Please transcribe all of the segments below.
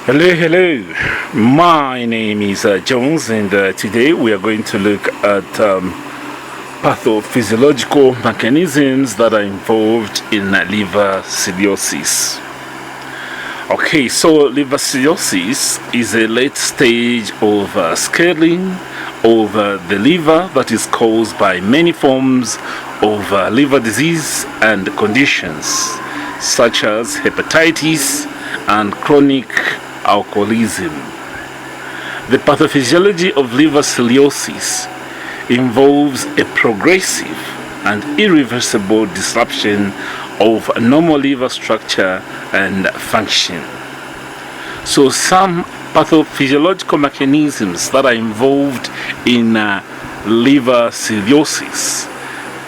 Hello. My name is Jones, and today we are going to look at pathophysiological mechanisms that are involved in liver cirrhosis. Okay, so liver cirrhosis is a late stage of scaling of the liver that is caused by many forms of liver disease and conditions such as hepatitis and chronic alcoholism. The pathophysiology of liver cirrhosis involves a progressive and irreversible disruption of normal liver structure and function. So some pathophysiological mechanisms that are involved in liver cirrhosis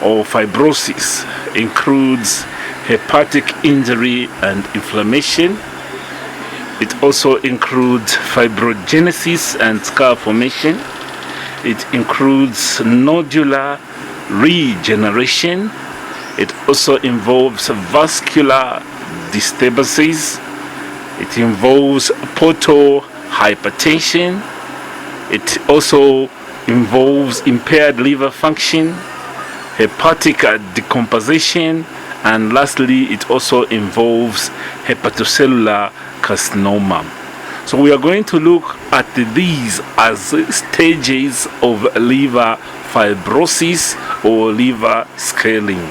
or fibrosis includes hepatic injury and inflammation. It also includes fibrogenesis and scar formation. It includes nodular regeneration. It also involves vascular disturbances. It involves portal hypertension. It also involves impaired liver function, hepatic decomposition, and lastly, it also involves hepatocellular carcinoma. So we are going to look at these as stages of liver fibrosis or liver scaling.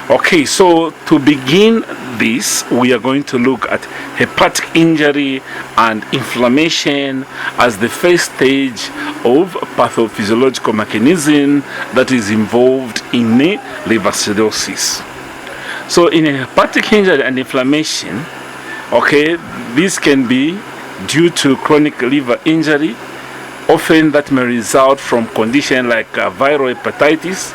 Okay, so to begin this, we are going to look at hepatic injury and inflammation as the first stage of pathophysiological mechanism that is involved in liver cirrhosis. So in a hepatic injury and inflammation, okay, this can be due to chronic liver injury. Often that may result from conditions like viral hepatitis.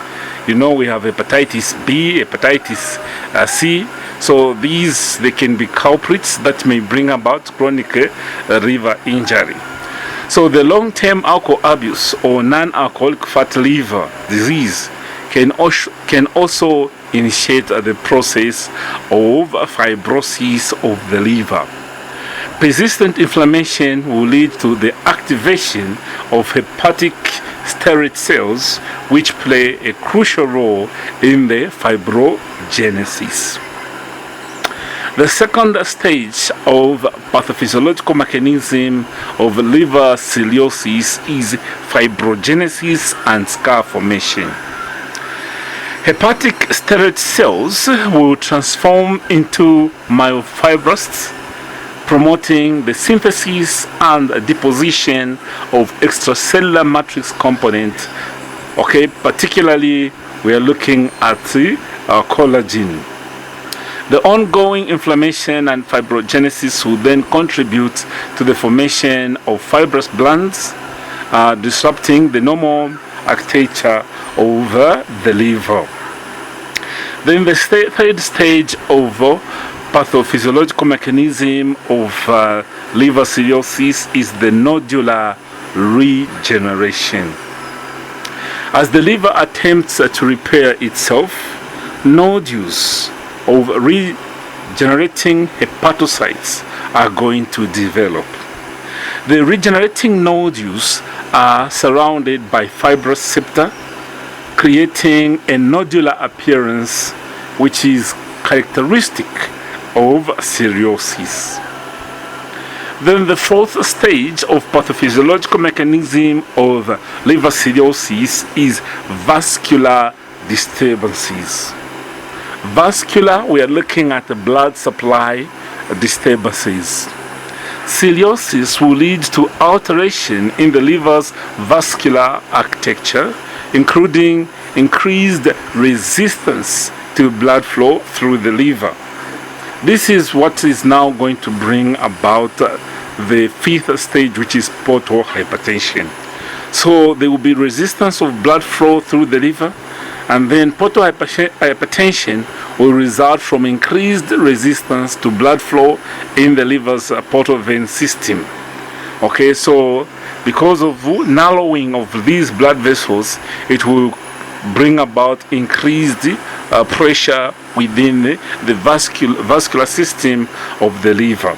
You know, we have hepatitis B, hepatitis C. So they can be culprits that may bring about chronic liver injury. So the long-term alcohol abuse or non-alcoholic fatty liver disease can also initiate the process of fibrosis of the liver. Persistent inflammation will lead to the activation of hepatic stellate cells, which play a crucial role in the fibrogenesis. The second stage of pathophysiological mechanism of liver cirrhosis is fibrogenesis and scar formation. Hepatic stellate cells will transform into myofibroblasts, promoting the synthesis and deposition of extracellular matrix component. Okay, particularly we are looking at collagen. The ongoing inflammation and fibrogenesis will then contribute to the formation of fibrous glands, disrupting the normal architecture of the liver. Then the third stage of pathophysiological mechanism of liver cirrhosis is the nodular regeneration. As the liver attempts to repair itself, nodules of regenerating hepatocytes are going to develop. The regenerating nodules are surrounded by fibrous septa, creating a nodular appearance which is characteristic of cirrhosis. Then the fourth stage of pathophysiological mechanism of liver cirrhosis is vascular disturbances. Vascular, we are looking at the blood supply disturbances. Cirrhosis will lead to alteration in the liver's vascular architecture, including increased resistance to blood flow through the liver. This is what is now going to bring about the fifth stage, which is portal hypertension. So there will be resistance of blood flow through the liver, and then portal hypertension will result from increased resistance to blood flow in the liver's portal vein system. Okay, so because of narrowing of these blood vessels, it will bring about increased pressure within the vascular system of the liver.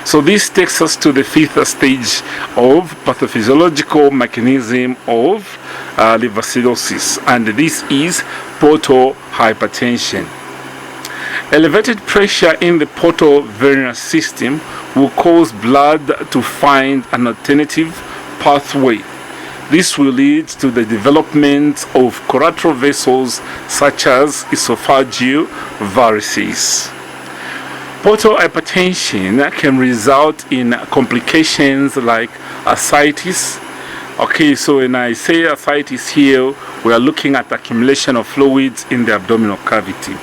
So this takes us to the fifth stage of pathophysiological mechanism of liver cirrhosis, and this is portal hypertension. Elevated pressure in the portal venous system will cause blood to find an alternative pathway. This will lead to the development of collateral vessels such as esophageal varices. Portal hypertension can result in complications like ascites. Okay, so when I say ascites here, we are looking at accumulation of fluids in the abdominal cavity.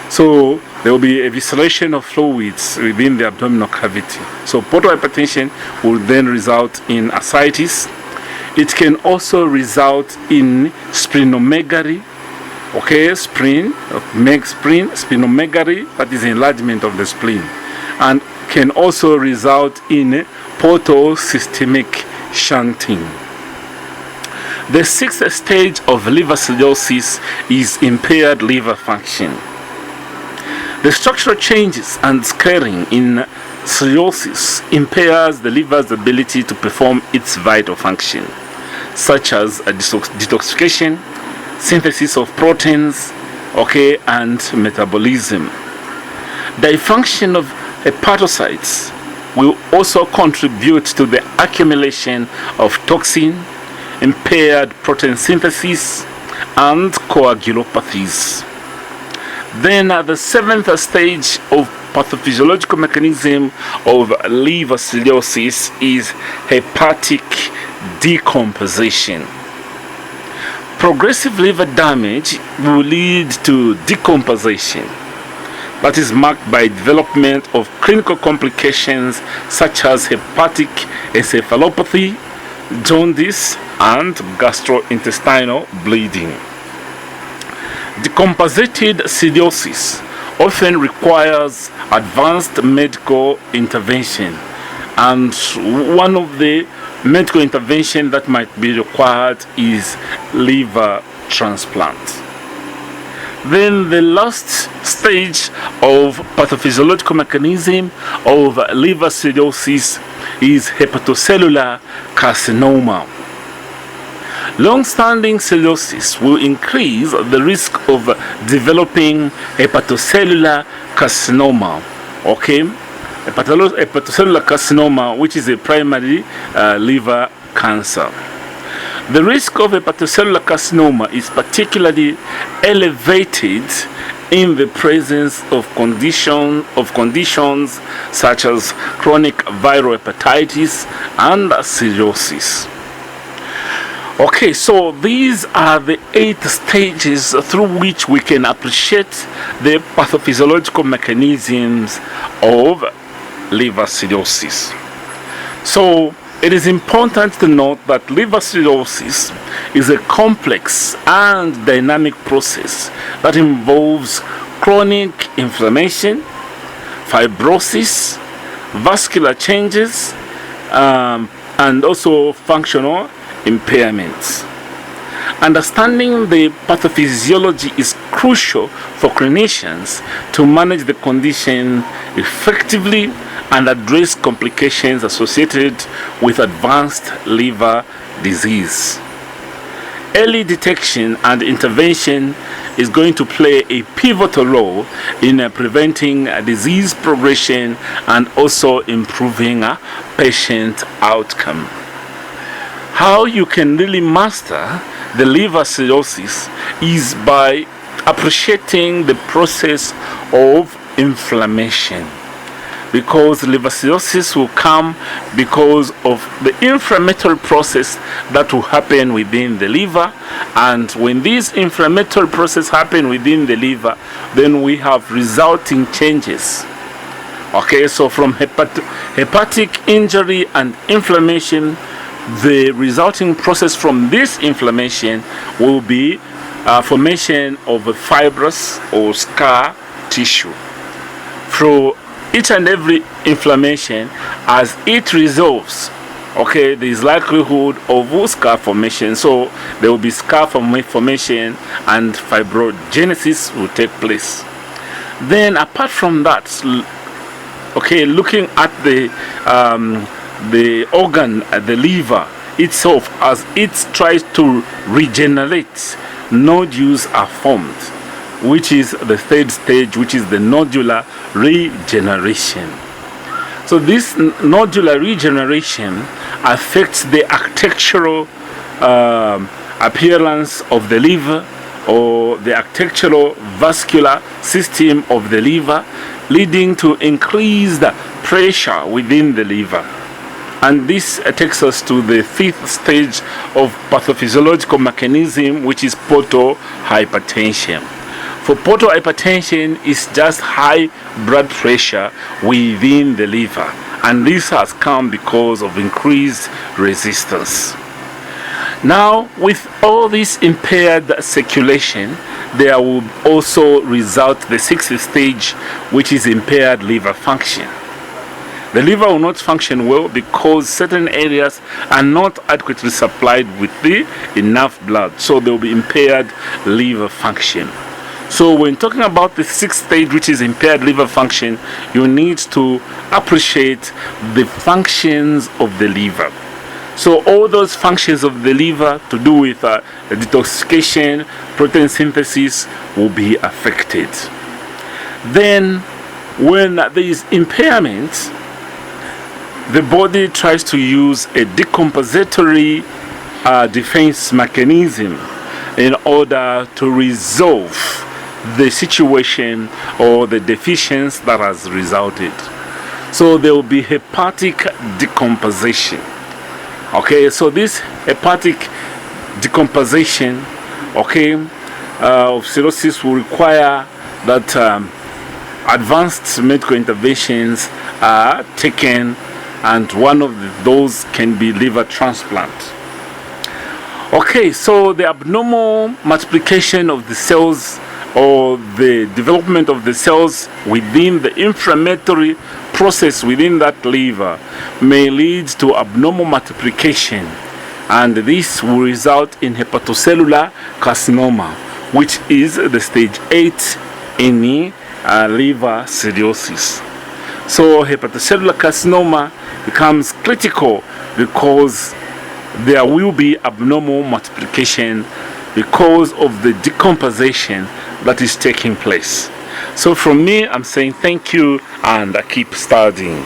So there will be evisceration of fluids within the abdominal cavity. So portal hypertension will then result in ascites. It can also result in splenomegaly. Okay, splenomegaly, that is enlargement of the spleen, and can also result in portal systemic shunting. The sixth stage of liver cirrhosis is impaired liver function. The structural changes and scarring in cirrhosis impairs the liver's ability to perform its vital function, such as detoxification, synthesis of proteins, okay, and metabolism. Dysfunction of hepatocytes will also contribute to the accumulation of toxin, impaired protein synthesis, and coagulopathies. Then the seventh stage of pathophysiological mechanism of liver cirrhosis is hepatic decomposition. Progressive liver damage will lead to decomposition that is marked by development of clinical complications such as hepatic encephalopathy, jaundice, and gastrointestinal bleeding. Decompensated cirrhosis often requires advanced medical intervention, and one of the medical intervention that might be required is liver transplant. Then the last stage of pathophysiological mechanism of liver cirrhosis is hepatocellular carcinoma. Long-standing cirrhosis will increase the risk of developing hepatocellular carcinoma. Okay, hepatocellular carcinoma, which is a primary liver cancer. The risk of hepatocellular carcinoma is particularly elevated in the presence of conditions such as chronic viral hepatitis and cirrhosis. Okay, so these are the 8 stages through which we can appreciate the pathophysiological mechanisms of liver cirrhosis. So it is important to note that liver cirrhosis is a complex and dynamic process that involves chronic inflammation, fibrosis, vascular changes, and also functional impairments. Understanding the pathophysiology is crucial for clinicians to manage the condition effectively and address complications associated with advanced liver disease. Early detection and intervention is going to play a pivotal role in preventing disease progression and also improving patient outcome. How you can really master the liver cirrhosis is by appreciating the process of inflammation, because liver cirrhosis will come because of the inflammatory process that will happen within the liver, and when this inflammatory process happen within the liver, then we have resulting changes. Okay, so from hepatic injury and inflammation, the resulting process from this inflammation will be formation of a fibrous or scar tissue. Through each and every inflammation, as it resolves, okay, there is likelihood of scar formation. So there will be scar formation and fibrogenesis will take place. Then apart from that, Okay, looking at the organ, the liver itself, as it tries to regenerate, nodules are formed, which is the third stage, which is the nodular regeneration. So this nodular regeneration affects the architectural appearance of the liver, or the architectural vascular system of the liver, leading to increased pressure within the liver. And this takes us to the fifth stage of pathophysiological mechanism, which is portal hypertension. For portal hypertension is just high blood pressure within the liver, and this has come because of increased resistance. Now, with all this impaired circulation, there will also result the sixth stage, which is impaired liver function. The liver will not function well because certain areas are not adequately supplied with enough blood, so there will be impaired liver function. So when talking about the sixth stage, which is impaired liver function, you need to appreciate the functions of the liver. So all those functions of the liver to do with detoxification, protein synthesis will be affected. Then when there is impairment, the body tries to use a decompensatory defense mechanism in order to resolve the situation or the deficiency that has resulted. So there will be hepatic decomposition. Okay, so this hepatic decomposition, okay, of cirrhosis will require that advanced medical interventions are taken, and one of those can be liver transplant. Okay, so the abnormal multiplication of the cells, or the development of the cells within the inflammatory process within that liver, may lead to abnormal multiplication, and this will result in hepatocellular carcinoma, which is the stage 8 in liver cirrhosis. So hepatocellular carcinoma becomes critical because there will be abnormal multiplication because of the decomposition that is taking place. So from me, I'm saying thank you, and I keep studying.